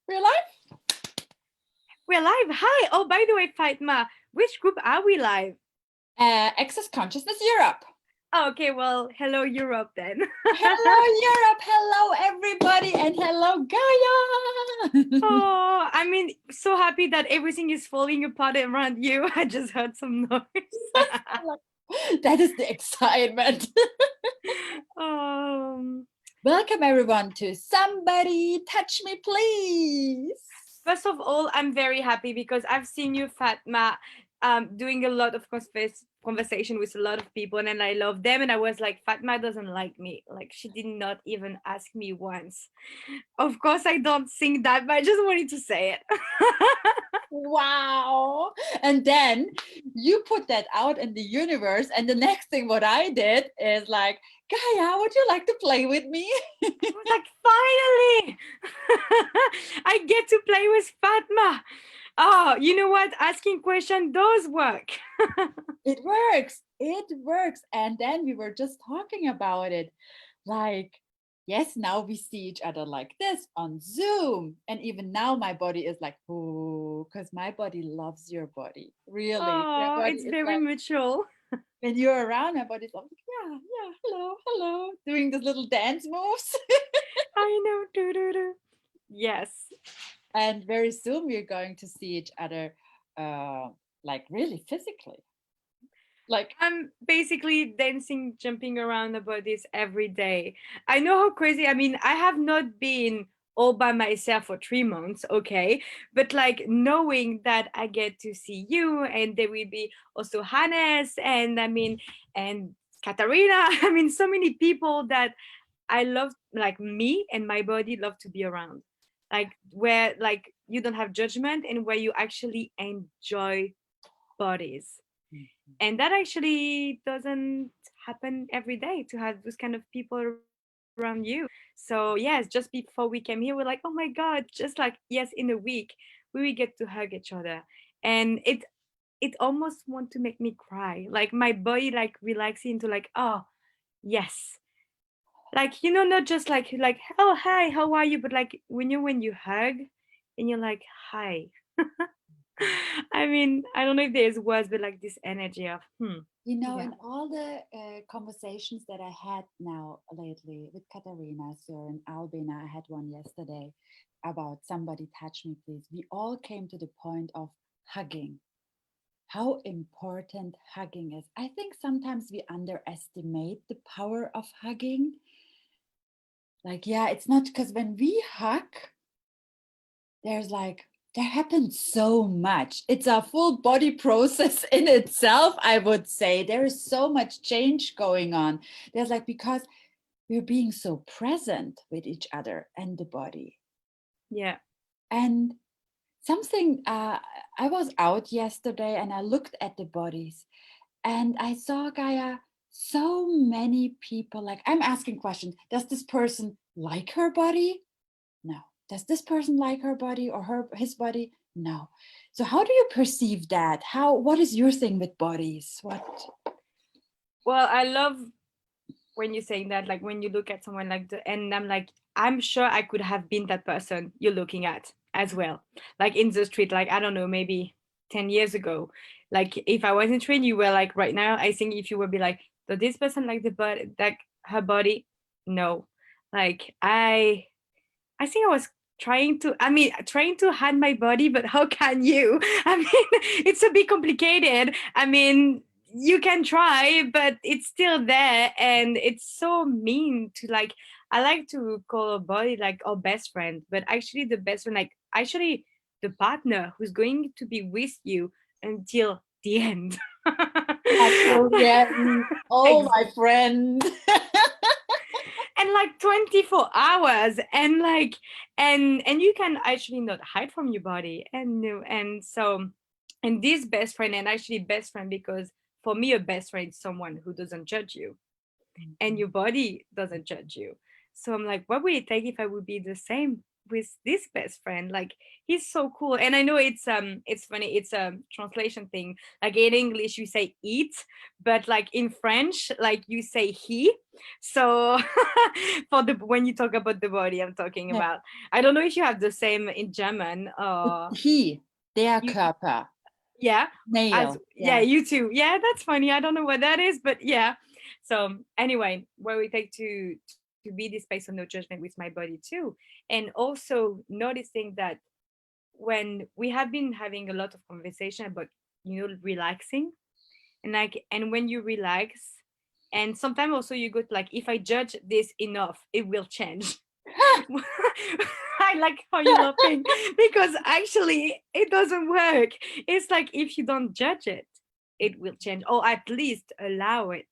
We're live? We're live. Hi. Oh, by the way, Fatma, which group are we live? Access Consciousness Europe. Oh, okay, well, hello Europe then. Hello, Europe. Hello, everybody. And hello, Gaia. Oh, I mean, so happy that everything is falling apart around you. I just heard some noise. That is the excitement. um, Welcome, everyone, to Somebody Touch Me, Please. First of all, I'm very happy because I've seen you, Fatma, doing a lot of conversation with a lot of people, and I love them. And I was like, Fatma doesn't like me. Like, she did not even ask me once. Of course, I don't think that, but I just wanted to say it. Wow. And then you put that out in the universe. And the next thing what I did is like, Gaia, would you like to play with me? I was like, finally, I get to play with Fatma. Oh, you know what? Asking question does work. It works. It works. And then we were just talking about it. Like, yes, now we see each other like this on Zoom. And even now my body is like, oh, because my body loves your body. Really. Your Oh, body it's is very like, mutual. when you're around, my body's like, yeah, yeah, hello, hello, doing these little dance moves. I know. Doo-doo-doo. Yes. And very soon we're going to see each other like really physically. Like, I'm basically dancing, jumping around about this every day. I know how crazy. I mean, I have not been all by myself for 3 months, okay? But like knowing that I get to see you, and there will be also Hannes, and I mean, and Katarina. I mean, so many people that I love, like me and my body love to be around. Like where like you don't have judgment and where you actually enjoy bodies, and that actually doesn't happen every day to have those kind of people around you. So yes, just before we came here, we're like, oh my god, just like yes, in a week we will get to hug each other, and it almost want to make me cry, like my body like relaxing into like, oh yes, like not just like oh hi, how are you, but like when you hug and you're like hi. I mean, I don't know if there's words, but like this energy of yeah. in all the conversations that I had now lately with Katarina, Søren, Albina, I had one yesterday about somebody touch me, please. We all came to the point of hugging. How important hugging is. I think sometimes we underestimate the power of hugging. Like, yeah, it's not because when we hug, there's like there happens so much. It's a full body process in itself, I would say. There is so much change going on. There's like, because we're being so present with each other and the body. Yeah. And something, I was out yesterday and I looked at the bodies and I saw, Gaia, so many people. Like, I'm asking questions. Does this person like her body? No. Does this person like her body or his body? No. So how do you perceive that? What is your thing with bodies? What? Well, I love when you're saying that, like when you look at someone like and I'm like, I'm sure I could have been that person you're looking at as well. Like in the street, like I don't know, maybe 10 years ago. Like if I was in train, you were like right now, I think if you would be like, does this person like the body, like her body? No. Like I think I was trying to hide my body, but how can you? I mean, it's a bit complicated. I mean, you can try, but it's still there, and it's so mean to like. I like to call a body like our best friend, but actually, the best friend, like actually, the partner who's going to be with you until the end. Until the end. Oh, Exactly. my friend. And like 24 hours, and like and you can actually not hide from your body, and no, and so, and this best friend, and actually best friend, because for me a best friend is someone who doesn't judge you and your body doesn't judge you. So I'm like, what would it take if I would be the same with this best friend. Like he's so cool. And I know it's funny, it's a translation thing. Like in English you say eat, but like in French, like you say he. So for the when you talk about the body, I'm talking Yeah. about. I don't know if you have the same in German. He, der You Körper, yeah, as male. yeah, Yes. you too. Yeah, that's funny. I don't know what that is, but yeah. So anyway, where we take to be this space of no judgment with my body too, and also noticing that when we have been having a lot of conversation about relaxing, and like and when you relax, and sometimes also you go to like, if I judge this enough it will change. I like how you laughing, because actually it doesn't work. It's like if you don't judge it, it will change, or at least allow it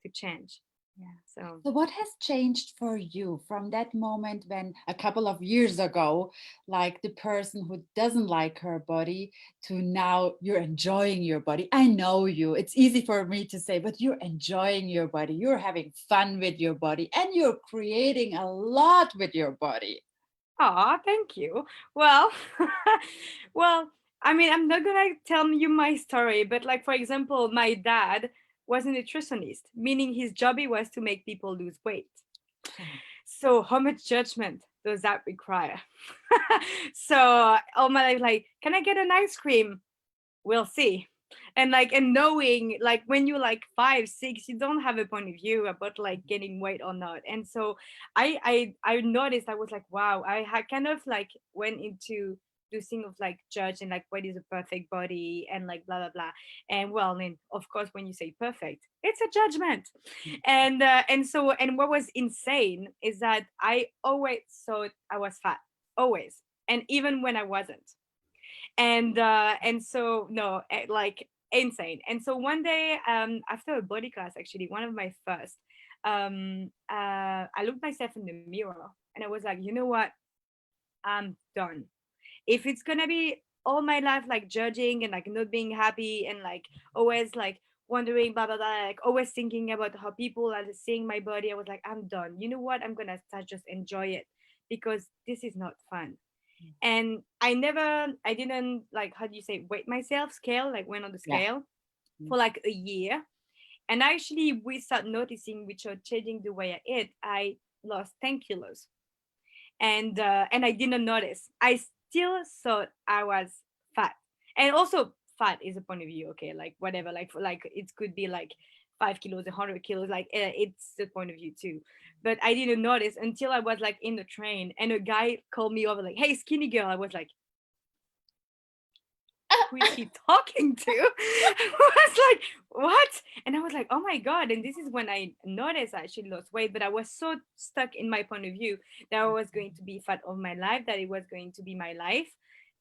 to change. Yeah. So So what has changed for you from that moment when a couple of years ago, like the person who doesn't like her body, to now you're enjoying your body? I know you. It's easy for me to say, but you're enjoying your body. You're having fun with your body and you're creating a lot with your body. ah, thank you. Well, well, I mean, I'm not gonna tell you my story, but like for example, my dad was a nutritionist, meaning his job it was to make people lose weight. So how much judgment does that require? So all my life, like, can I get an ice cream? We'll see. And like, and knowing like when you're like 5 6, you don't have a point of view about like gaining weight or not. And so I noticed, I was like, wow, I had kind of like went into this thing of like judge and like what is a perfect body and like blah blah blah. And well, then of course when you say perfect, it's a judgment. And so, and what was insane is that I always thought I was fat, always, and even when I wasn't. And so no, like insane. And so one day, after a body class, actually one of my first, I looked myself in the mirror and I was like, you know what, I'm done. If it's gonna be all my life like judging and like not being happy and like always like wondering blah blah blah, like always thinking about how people are seeing my body, I was like, I'm done. You know what, I'm gonna start just enjoy it, because this is not fun. And I didn't, like, how do you say, weight myself, scale, like went on the Yeah. scale for like a year. And actually we start noticing, which are changing the way I eat, I lost 10 kilos. And I didn't notice, I still thought I was fat. And also fat is a point of view, okay, like whatever, like for, like it could be like 5 kilos, 100 kilos, like it's the point of view too. But I didn't notice until I was like in the train and a guy called me over like, hey skinny girl. I was like, who is he talking to? I was like, what? And I was like, oh my God. And this is when I noticed I actually lost weight, but I was so stuck in my point of view that I was going to be fat of my life, that it was going to be my life,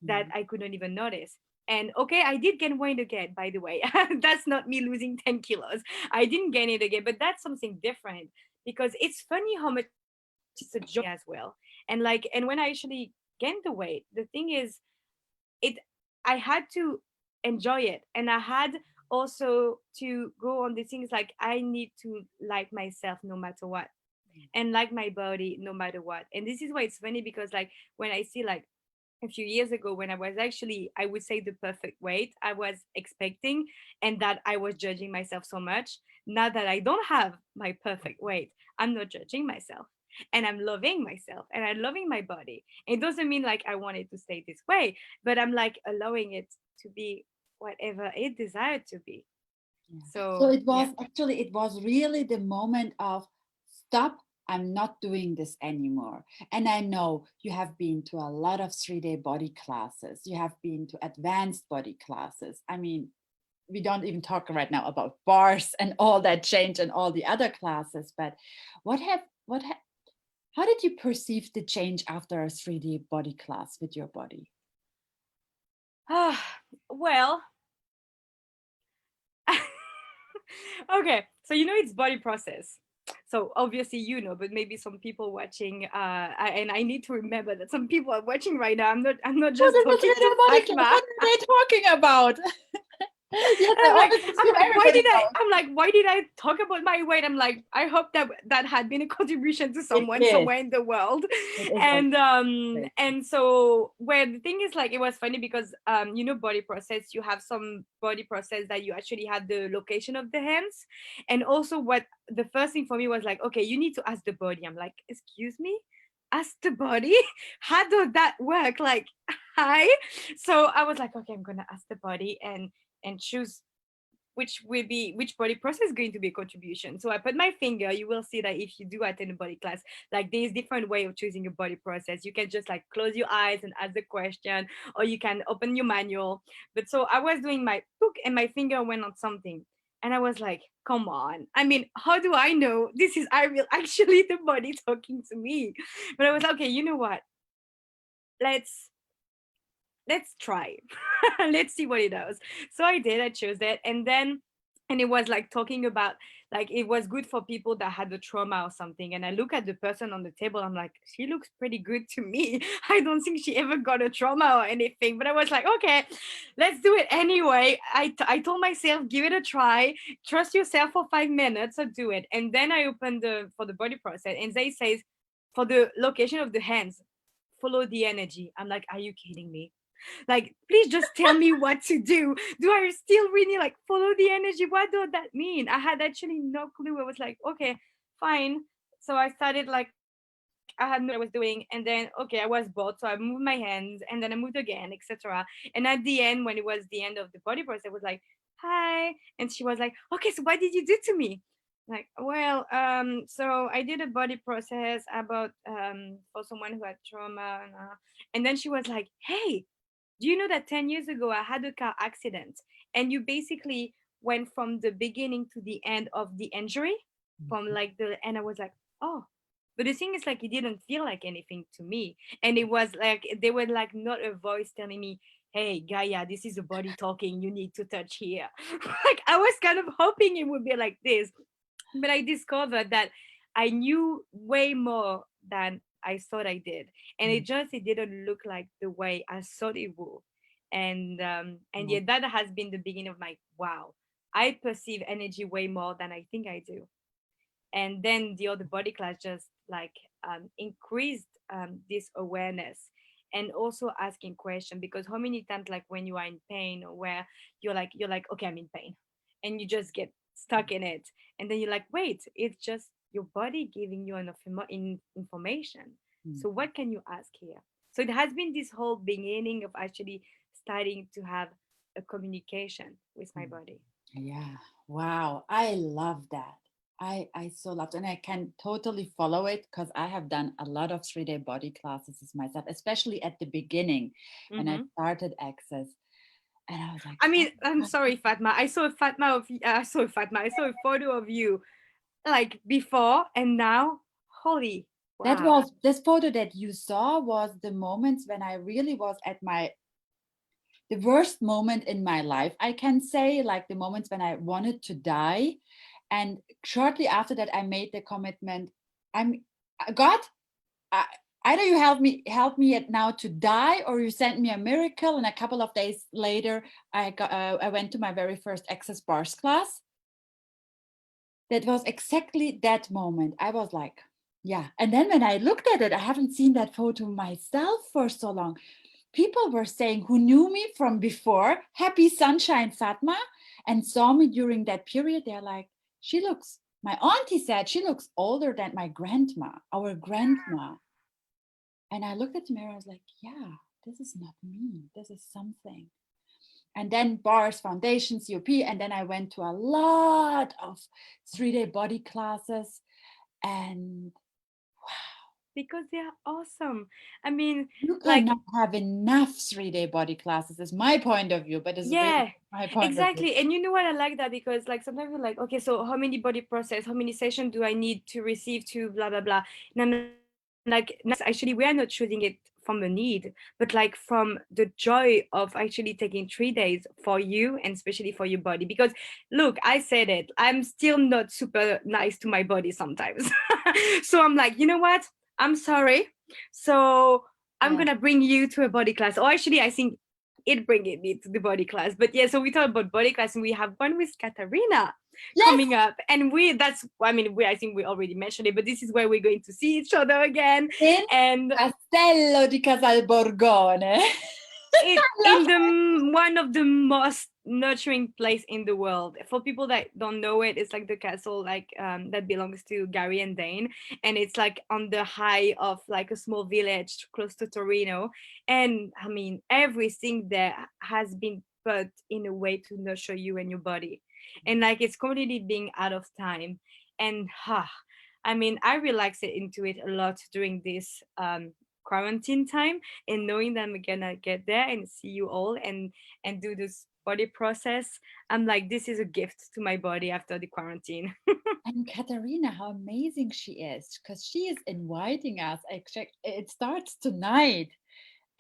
that Mm. I couldn't even notice. And okay, I did gain weight again, by the way. That's not me losing 10 kilos. I didn't gain it again, but that's something different, because it's funny how much it's a joy as well. And like, and when I actually gained the weight, the thing is, it I had to enjoy it, and I had also to go on the things like I need to like myself no matter what, and like my body no matter what. And this is why it's funny, because like when I see like a few years ago when I was actually, I would say, the perfect weight I was expecting, and that I was judging myself so much. Now that I don't have my perfect weight, I'm not judging myself, and I'm loving myself and I'm loving my body. It doesn't mean like I want it to stay this way, but I'm like allowing it to be whatever it desired to be. Yeah. So So it yeah. was actually, it was really the moment of stop, I'm not doing this anymore. And I know you have been to a lot of 3-day body classes. You have been to advanced body classes. I mean, we don't even talk right now about bars and all that change and all the other classes, but what have what ha- how did you perceive the change after a 3-day body class with your body? Well, okay, so it's body process. So obviously but maybe some people watching, and I need to remember that some people are watching right now. I'm not Oh, just there was talking to really a body class. Fatma. What are they talking about? Yes, And I I'm like, always assume everybody knows. why did I talk about my weight? I'm like, I hope that that had been a contribution to It someone is. somewhere in the world. It is a great. And so where the thing is, like, it was funny because you know, body process, you have some body process that you actually had the location of the hands. And also what the first thing for me was like, okay, you need to ask the body. I'm like, excuse me? Ask the body? How does that work? Like, hi. So I was like, okay, I'm gonna ask the body and choose which body process is going to be a contribution. So I put my finger. You will see that if you do attend a body class, like there's different way of choosing a body process. You can just like close your eyes and ask the question, or you can open your manual. But so I was doing my book and my finger went on something. And I was like, come on. I mean, how do I know this is I will actually the body talking to me? But I was like, okay, you know what? Let's let's try. Let's see what it does. So I did. I chose that. And it was like talking about, like, it was good for people that had a trauma or something. And I look at the person on the table, I'm like, she looks pretty good to me. I don't think she ever got a trauma or anything. But I was like, okay, let's do it anyway. I told myself, give it a try, trust yourself for 5 minutes, or do it. And then I opened the for the body process, and they says, for the location of the hands, follow the energy. I'm like, are you kidding me? Like, please just tell me what to do. Do I still really like follow the energy? What does that mean? I had actually no clue. I was like, okay, fine. So I started, like, I had no idea what I was doing. And then, okay, I was bored. So I moved my hands and then I moved again, etc. And at the end, when it was the end of the body process, I was like, hi. And she was like, okay, so what did you do to me? Like, well, so I did a body process about for someone who had trauma, and then she was like, hey, do you know that 10 years ago I had a car accident, and you basically went from the beginning to the end of the injury, from like the, and I was like, oh. But the thing is, like, it didn't feel like anything to me. And it was like, they were like not a voice telling me, hey, Gaia, this is a body talking, you need to touch here. Like, I was kind of hoping it would be like this. But I discovered that I knew way more than I thought I did, and it didn't look like the way I thought it would. And Yeah. yet that has been the beginning of my, wow, I perceive energy way more than I think I do. And then the other body class just like increased this awareness, and also asking question, because how many times, like, when you are in pain, or where you're like, okay, I'm in pain, and you just get stuck in it, and then you're like, wait, it's just your body giving you enough information. So Mhm. what can you ask here? So it has been this whole beginning of actually starting to have a communication with my body. Yeah. Wow. I love that. I so loved, and I can totally follow it because I have done a lot of 3-day body classes myself, especially at the beginning when I Mm-hmm. started Access. And I was like, I oh mean, I'm my sorry, Fatma. I saw a Fatma. I saw a photo of you, like, before and now. Holy, that wow. was this photo that you saw was the moments when I really was at my the worst moment in my life. I can say, like, the moments when I wanted to die. And shortly after that, I made the commitment. I'm God. I, Either you help me now to die, or you send me a miracle. And a couple of days later, I went to my very first Access Bars class. That was exactly that moment. I was like, yeah. And then when I looked at it, I haven't seen that photo myself for so long. People were saying, who knew me from before, happy sunshine Fatma, and saw me during that period, they're like, she looks, my auntie said, she looks older than my grandma, our grandma. And I looked at the mirror, I was like, yeah, this is not me, this is something. And then bars, foundation, COP, and then I went to a lot of 3-day body classes. And Because they are awesome. I mean, you like, cannot have enough 3-day body classes, is my point of view, but it's really yeah, my point of view. exactly. And you know what, I like that, because like sometimes you're like, okay, so how many body process, how many sessions do I need to receive to blah blah blah. And I'm like, no, actually we are not choosing it from a need, but like from the joy of actually taking 3 days for you, and especially for your body. Because look, I said it, I'm still not super nice to my body sometimes. So I'm like, you know what? I'm sorry. So I'm Yeah. gonna bring you to a body class. Or actually, I think it bringing me to the body class. But yeah, so we talk about body class, and we have one with Katarina Yes, coming up, and I think we already mentioned it, but this is where we're going to see each other again, in and Castello di Casalborgone. in the one of the most nurturing place in the world. For people that don't know it, it's like the castle like that belongs to Gary and Dane, and it's like on the high of like a small village close to Torino. And I mean, everything there has been put in a way to nurture you and your body, and like it's completely being out of time. And I mean, I relaxed it into it a lot during this quarantine time, and knowing that I'm gonna get there and see you all and do this body process, I'm like, this is a gift to my body after the quarantine. And Katarina, how amazing she is, because she is inviting us. Actually, it starts tonight.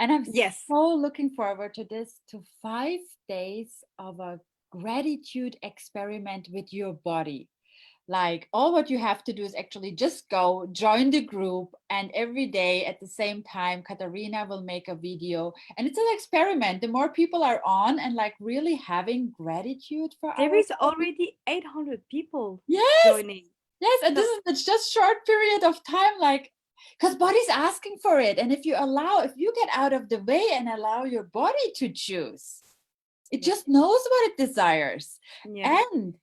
And I'm Yes. so looking forward to this, to 5 days of a gratitude experiment with your body. Like, all what you have to do is actually just go join the group, and every day at the same time Katarina will make a video, and it's an experiment. The more people are on and like really having gratitude for There our is body. already 800 people Yes, joining. yes, and So this is it's just short period of time, like, because body's asking for it. And if you get out of the way and allow your body to choose, it yeah, just knows what it desires. yeah. And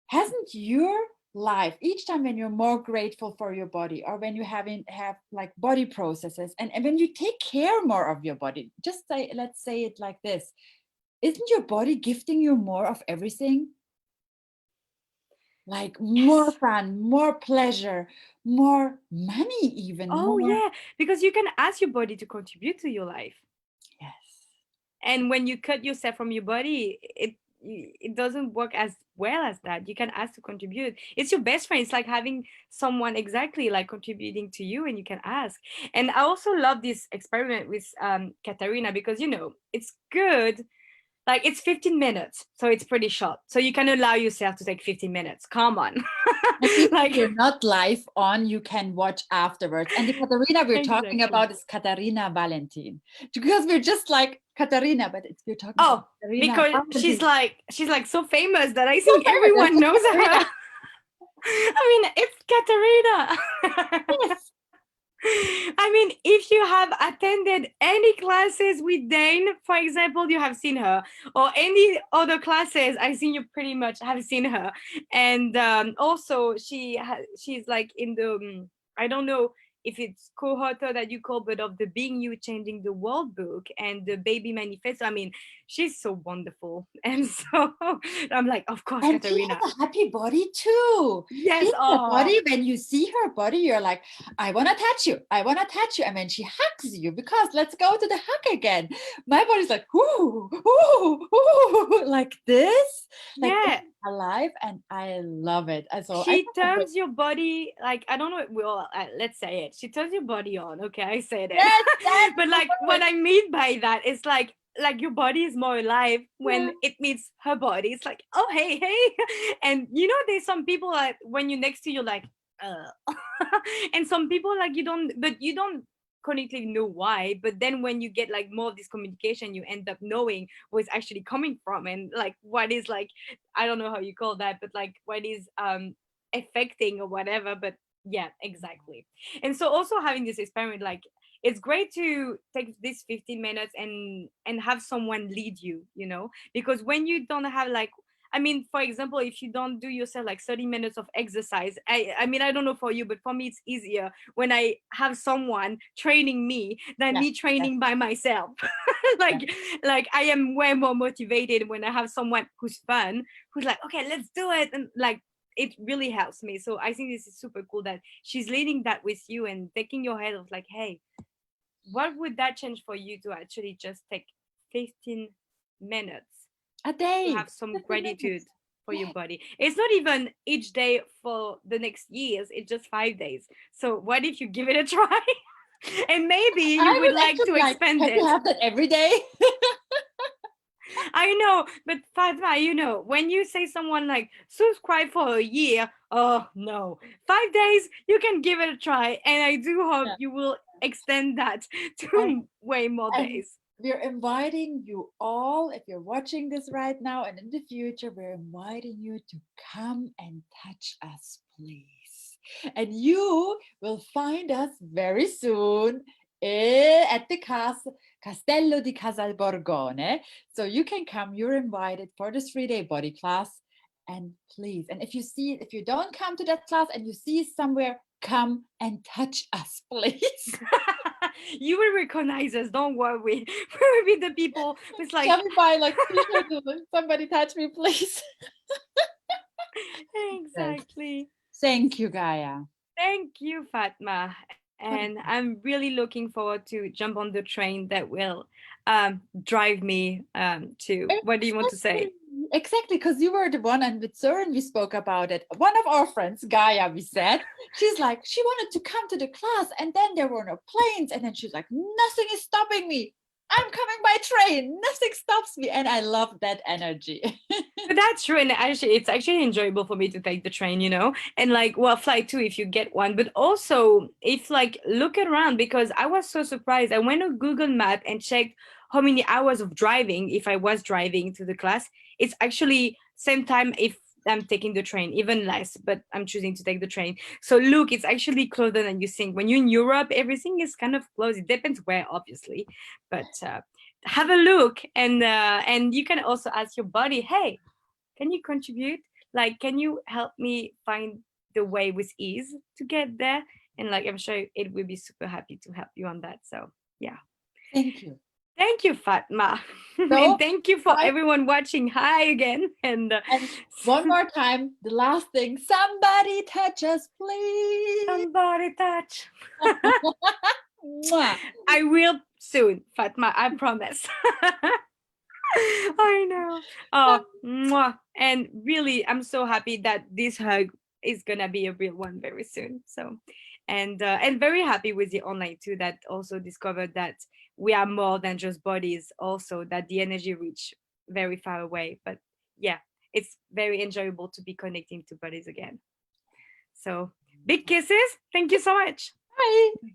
hasn't your life, each time when you're more grateful for your body, or when you have like body processes, and when you take care more of your body, just say, let's say it like this, isn't your body gifting you more of everything? Like more Yes. fun, more pleasure, more money, even Oh more. yeah, because you can ask your body to contribute to your life. Yes. And when you cut yourself from your body, it doesn't work as well as that. You can ask to contribute. It's your best friend. It's like having someone exactly like contributing to you, and you can ask. And I also love this experiment with Katarina, because it's good. Like it's 15 minutes, so it's pretty short, so you can allow yourself to take 15 minutes. Come on. And even if Like you're not live on, you can watch afterwards. And the Katarina we're talking exactly. about is Katarina Valentin. Because we're just like Katarina, but we're talking about Oh, Katarina because she's Valentin. like so famous that I So think famous as everyone knows her. Katarina. I mean, it's Katarina. Yes. I mean, if you have attended any classes with Dane, for example, you have seen her, or any other classes, I think you pretty much have seen her. And also, she's like in the I don't know if it's co-author that you call, but of the Being You Changing the World book and the Baby Manifesto. I mean, she's so wonderful, and so I'm like, of course, And she Katarina. has a happy body too. She Yes. has a Oh, body, when you see her body, you're like, I want to touch you. I want to touch you. And when she hugs you, because let's go to the hug again. My body's like, ooh, ooh, ooh, like this, like yeah. alive. And I love it. So I She can't wait. turns your body, like, I don't know, well, let's say it, she turns your body on. Okay, I said it. Yes, that's But the like what word. I mean by that is like your body is more alive Yeah. when it meets her body. It's like, oh hey hey. And there's some people like when you're next to you, like and some people like you don't cognitively know why, but then when you get like more of this communication, you end up knowing where it's actually coming from, and like what is like, I don't know how you call that, but like what is affecting or whatever. But yeah, exactly. And so also having this experiment, like it's great to take this 15 minutes and have someone lead you, because when you don't have like, I mean, for example, if you don't do yourself like 30 minutes of exercise, I mean, I don't know for you, but for me, it's easier when I have someone training me than Yes, me yes, training by myself. yes. like I am way more motivated when I have someone who's fun, who's like, okay, let's do it. And like, it really helps me. So I think this is super cool that she's leading that with you and taking your head of like, hey, what would that change for you to actually just take 15 minutes A to day, have some 15 gratitude minutes. for your Yes. body? It's not even each day for the next years, it's just 5 days. So what if you give it a try? And maybe you I would was like to actually like, expand can we it. have that every day? I know, but Fatma, when you say someone like subscribe for a year, oh no, 5 days, you can give it a try. And I do hope Yeah. you will extend that And to way more and days. we're inviting you all, if you're watching this right now and in the future, we're inviting you to come and touch us, please. And you will find us very soon at the Castello di Casalborgone. So you can come, you're invited for this 3-day body class. And please, and if you don't come to that class and you see somewhere, come and touch us, please. You will recognize us, don't worry. We will be the people who's like, Tell me by like somebody touch me, please. exactly. Thank you, Gaia. Thank you, Fatma. And I'm really looking forward to jump on the train that will drive me to, what do you want to say? Exactly, because you were the one, and with Søren we spoke about it. One of our friends, Gaia, we said, she's like, she wanted to come to the class, and then there were no planes, and then she's like, nothing is stopping me. I'm coming by train. Nothing stops me, and I love that energy. But that's true, and actually, it's actually enjoyable for me to take the train, and like, well, flight too if you get one. But also, if like look around, because I was so surprised. I went to Google Map and checked how many hours of driving if I was driving to the class. It's actually same time if I'm taking the train, even less. But I'm choosing to take the train. So look, it's actually closer than you think. When you're in Europe, everything is kind of close. It depends where, obviously, but. Have a look, and you can also ask your body, hey, can you contribute? Like, can you help me find the way with ease to get there? And like, I'm sure it will be super happy to help you on that. So yeah. Thank you. Thank you, Fatma. So, And thank you for everyone watching. Hi again. And one more time, the last thing, somebody touch us, please. Somebody touch. I will soon, Fatma, I promise. I know. Oh, mwah. And really, I'm so happy that this hug is gonna be a real one very soon. So, and very happy with the online too. That also discovered that we are more than just bodies. Also, that the energy reach very far away. But yeah, it's very enjoyable to be connecting to bodies again. So, big kisses. Thank you so much. Bye.